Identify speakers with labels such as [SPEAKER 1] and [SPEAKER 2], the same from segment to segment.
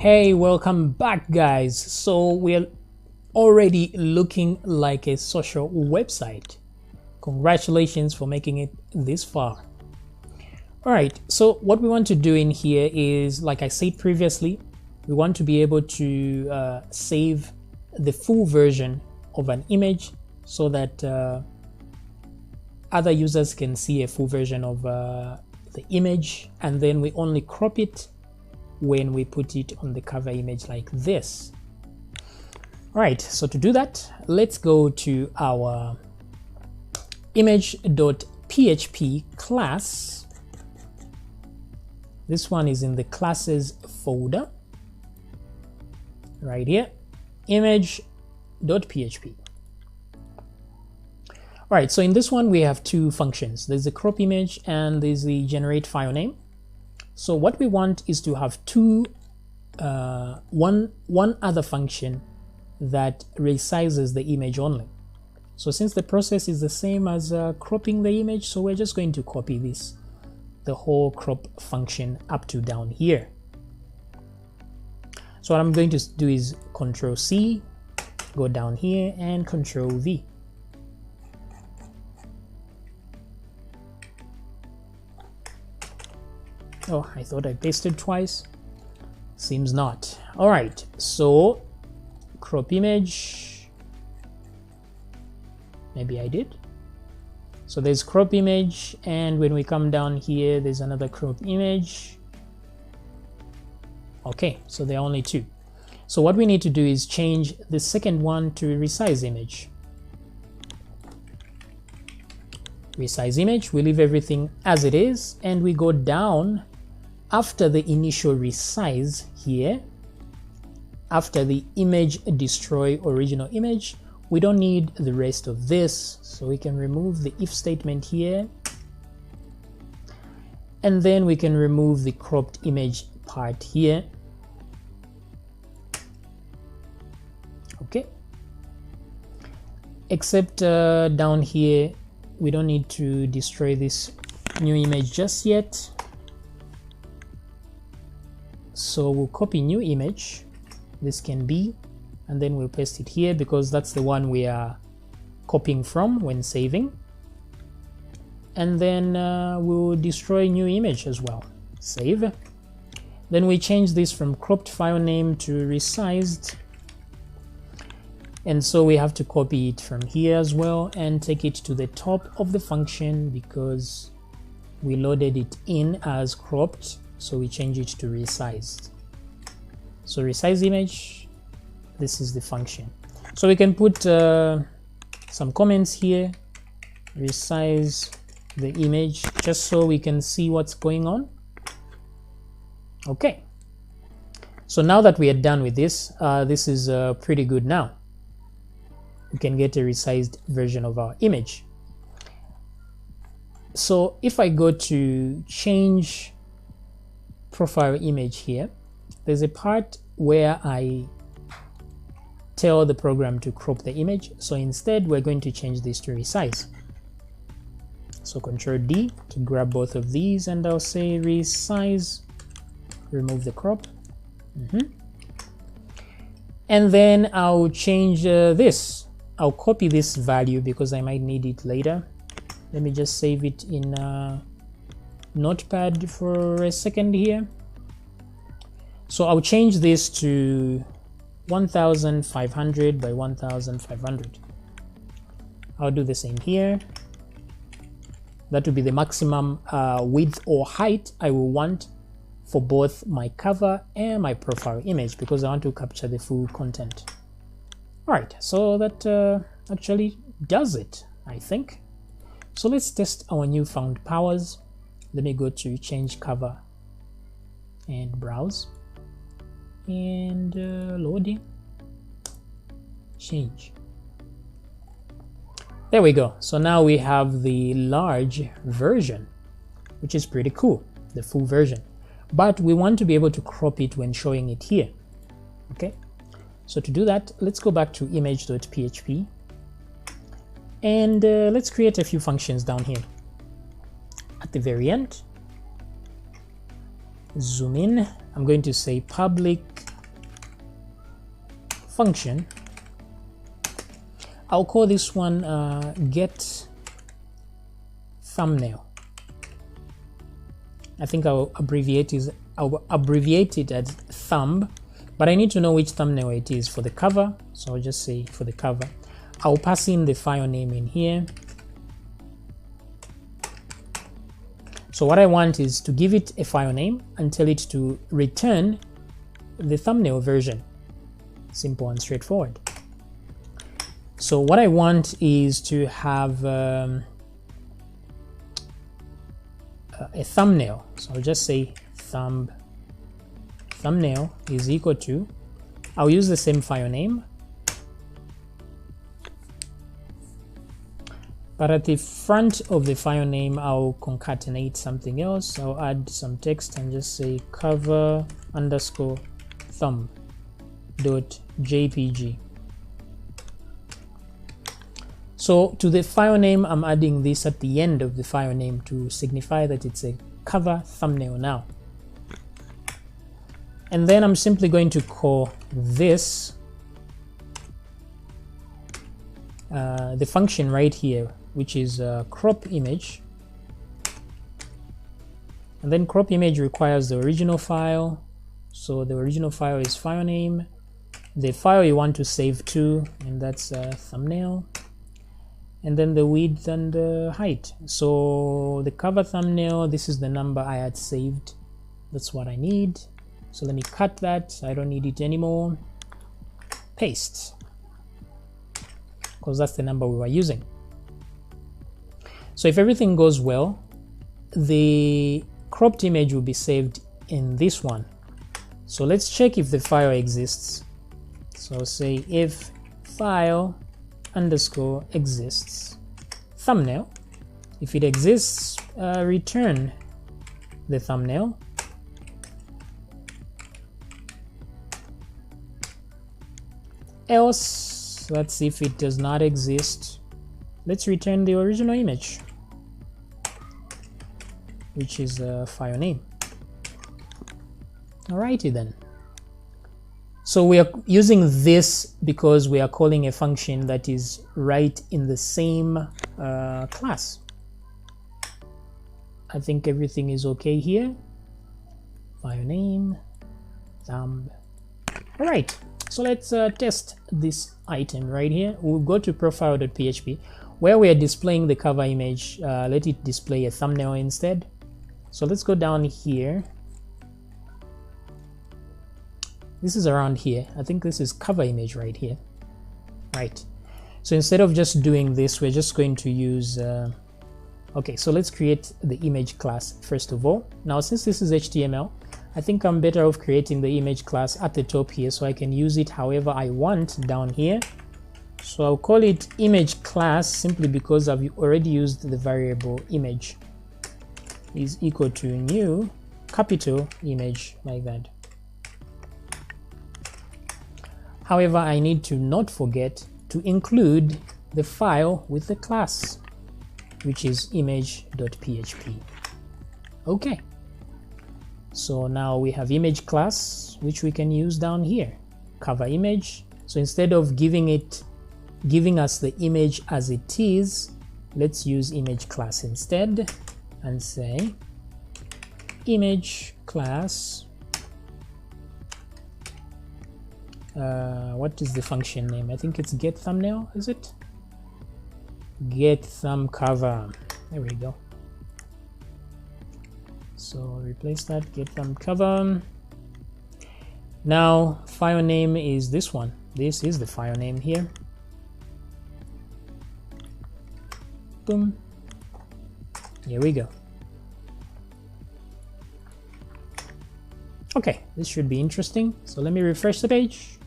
[SPEAKER 1] Hey, welcome back guys. So we're already looking like a social website. Congratulations for making it this far. All right, so what we want to do in here is, like I said previously, we want to be able to save the full version of an image so that other users can see a full version of the image, and then we only crop it when we put it on the cover image like this. All right, so to do that, let's go to our image.php class. This one is in the classes folder right here, image.php. All right, so in this one we have two functions. There's the crop image and there's the generate file name. So what we want is to have one other function that resizes the image only. So since the process is the same as cropping the image, so we're just going to copy the whole crop function up to down here. So what I'm going to do is Control C, go down here, and Control V. Oh, I thought I pasted twice. Seems not. All right, so crop image. Maybe I did. So there's crop image, and when we come down here, there's another crop image. Okay, so there are only two. So what we need to do is change the second one to resize image. Resize image, we leave everything as it is, and we go down after the initial resize here, after the image destroy original image. We don't need the rest of this, so we can remove the if statement here, and then we can remove the cropped image part here. Okay, except down here we don't need to destroy this new image just yet. So we'll copy new image, this can be, and then we'll paste it here because that's the one we are copying from when saving. And then we'll destroy new image as well. Save. Then we change this from cropped file name to resized. And so we have to copy it from here as well and take it to the top of the function because we loaded it in as cropped. So we change it to resized. So resize image, this is the function. So we can put some comments here, resize the image, just so we can see what's going on. Okay, so now that we are done with this, this is pretty good now. We can get a resized version of our image. So if I go to change profile image here, there's a part where I tell the program to crop the image. So instead we're going to change this to resize. So Control D to grab both of these, and I'll say resize, remove the crop. And then I'll change this. I'll copy this value because I might need it later. Let me just save it in Notepad for a second here. So I'll change this to 1500 by 1500. I'll do the same here. That will be the maximum width or height I will want for both my cover and my profile image because I want to capture the full content. All right, so that actually does it, I think. So let's test our newfound powers. Let me go to change cover and browse and loading, change. There we go. So now we have the large version, which is pretty cool, the full version. But we want to be able to crop it when showing it here. Okay, so to do that, let's go back to image.php and let's create a few functions down here. At the very end, zoom in, I'm going to say public function. I'll call this one get thumbnail. I think I'll abbreviate it as thumb, but I need to know which thumbnail it is for the cover, so I'll just say for the cover. I'll pass in the file name in here. So what I want is to give it a file name and tell it to return the thumbnail version. Simple and straightforward. So what I want is to have a thumbnail. So I'll just say thumbnail is equal to, I'll use the same file name, but at the front of the file name I'll concatenate something else. I'll add some text and just say cover underscore thumb.jpg. So to the file name, I'm adding this at the end of the file name to signify that it's a cover thumbnail now. And then I'm simply going to call this the function right here, which is crop image. And then crop image requires the original file. So the original file is file name, the file you want to save to, and that's thumbnail. And then the width and the height. So the cover thumbnail, this is the number I had saved. That's what I need. So let me cut that. I don't need it anymore. Paste. Because that's the number we were using. So if everything goes well, the cropped image will be saved in this one. So let's check if the file exists. So say if file underscore exists thumbnail. If it exists, return the thumbnail. Else, let's see if it does not exist. Let's return the original image, which is a file name. Alrighty then. So we are using this because we are calling a function that is right in the same class. I think everything is okay here. File name, thumb. All right, so let's test this item right here. We'll go to profile.php where we are displaying the cover image. Let it display a thumbnail instead. So let's go down here. This is around here. I think this is cover image right here. Right. So instead of just doing this, we're just going to use okay, so let's create the image class first of all. Now since this is HTML, I think I'm better off creating the image class at the top here so I can use it however I want down here. So I'll call it image class simply because I've already used the variable image is equal to new capital image like that. However, I need to not forget to include the file with the class, which is image.php. Okay, so now we have image class, which we can use down here, cover image. So instead of giving us the image as it is, let's use image class instead and say image class. What is the function name? I think it's get thumbnail, is it? Get thumb cover. There we go. So replace that, get thumb cover. Now file name is this one. This is the file name here. Boom. Here we go. Okay, this should be interesting. So let me refresh the page.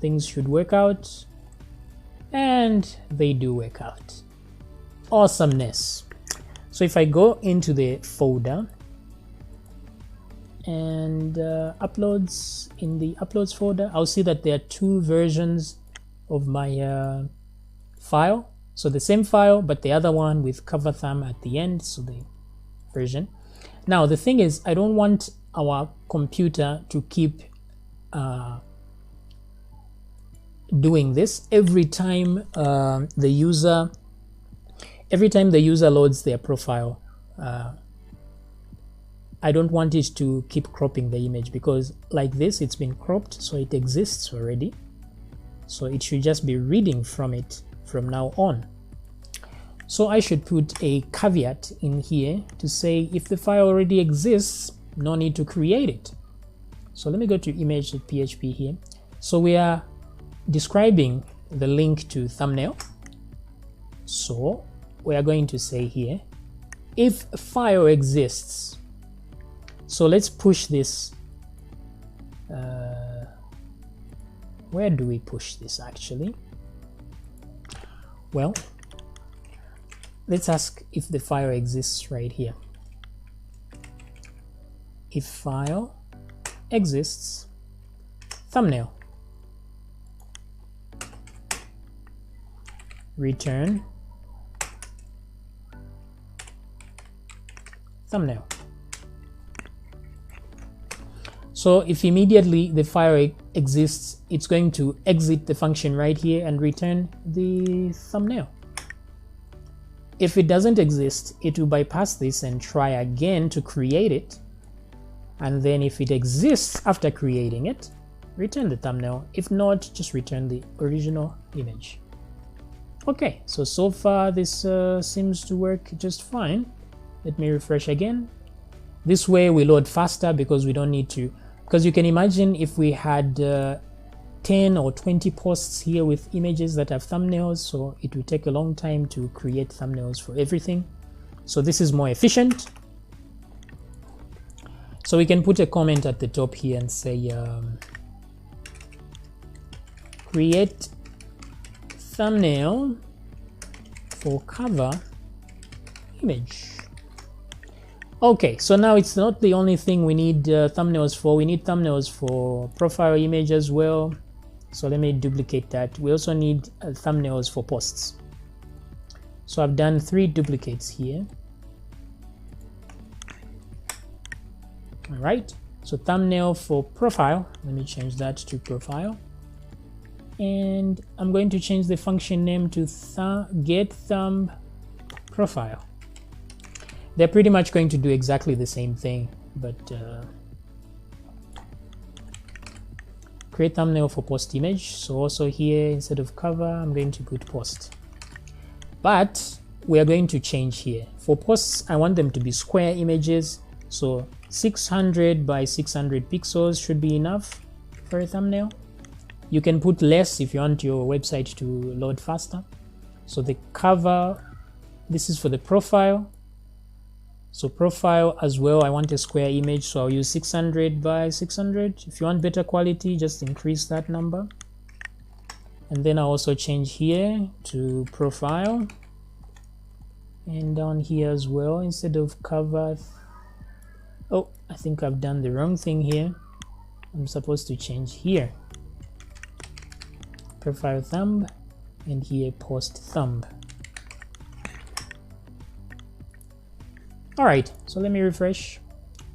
[SPEAKER 1] Things should work out, and they do work out. Awesomeness. So if I go into the folder and uploads, in the uploads folder, I'll see that there are two versions of my file. So the same file, but the other one with cover thumb at the end, so the version. Now the thing is, I don't want our computer to keep doing this every time the user loads their profile. I don't want it to keep cropping the image, because like this, it's been cropped, so it exists already. So it should just be reading from it from now on. So I should put a caveat in here to say if the file already exists, no need to create it. So let me go to image.php here. So we are describing the link to thumbnail. So we are going to say here, if a file exists. So let's push this. Where do we push this actually? Well, let's ask if the file exists right here. If file exists, thumbnail, return thumbnail. So if immediately the file exists, it's going to exit the function right here and return the thumbnail. If it doesn't exist, it will bypass this and try again to create it. And then if it exists after creating it, return the thumbnail. If not, just return the original image. Okay, so far this seems to work just fine. Let me refresh again. This way we load faster because we don't need to, because you can imagine if we had 10 or 20 posts here with images that have thumbnails, so it will take a long time to create thumbnails for everything. So this is more efficient. So we can put a comment at the top here and say create thumbnail for cover image. Okay, so now it's not the only thing we need thumbnails for. We need thumbnails for profile image as well. So let me duplicate that. We also need thumbnails for posts. So I've done 3 duplicates here. All right, so thumbnail for profile. Let me change that to profile. And I'm going to change the function name to getThumb profile. They're pretty much going to do exactly the same thing, but create thumbnail for post image. So also here, instead of cover, I'm going to put post. But we are going to change here. For posts, I want them to be square images. So 600 by 600 pixels should be enough for a thumbnail. You can put less if you want your website to load faster. So the cover, this is for the profile. So profile as well, I want a square image, so I'll use 600 by 600. If you want better quality, just increase that number. And then I'll also change here to profile. And down here as well, instead of cover, oh, I think I've done the wrong thing here. I'm supposed to change here. Profile thumb, and here post thumb. All right, so let me refresh.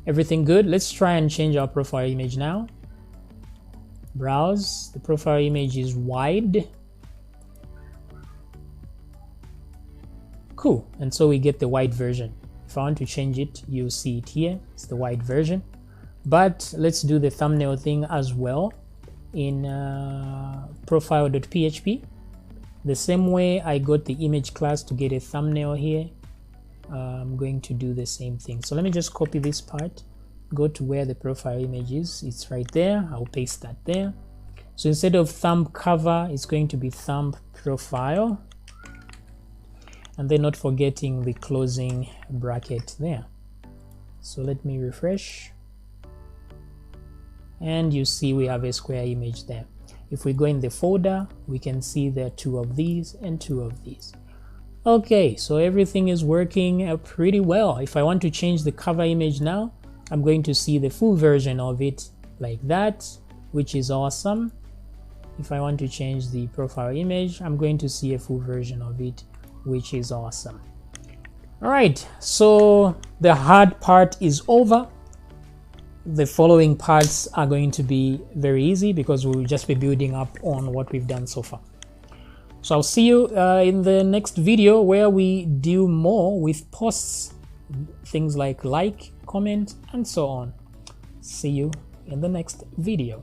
[SPEAKER 1] Everything good. Let's try and change our profile image now. Browse. The profile image is wide. Cool, and so we get the wide version. If I want to change it, you'll see it here. It's the wide version. But let's do the thumbnail thing as well in profile.php. The same way I got the image class to get a thumbnail here, I'm going to do the same thing. So let me just copy this part, go to where the profile image is. It's right there. I'll paste that there. So instead of thumb cover, it's going to be thumb profile. And then not forgetting the closing bracket there. So let me refresh. And you see we have a square image there. If we go in the folder, we can see there are 2 of these and 2 of these. Okay, so everything is working pretty well. If I want to change the cover image now, I'm going to see the full version of it like that, which is awesome. If I want to change the profile image, I'm going to see a full version of it, which is awesome. All right, so the hard part is over. the following parts are going to be very easy because we'll just be building up on what we've done so far. So I'll see you in the next video where we do more with posts, things like, comment, and so on. See you in the next video.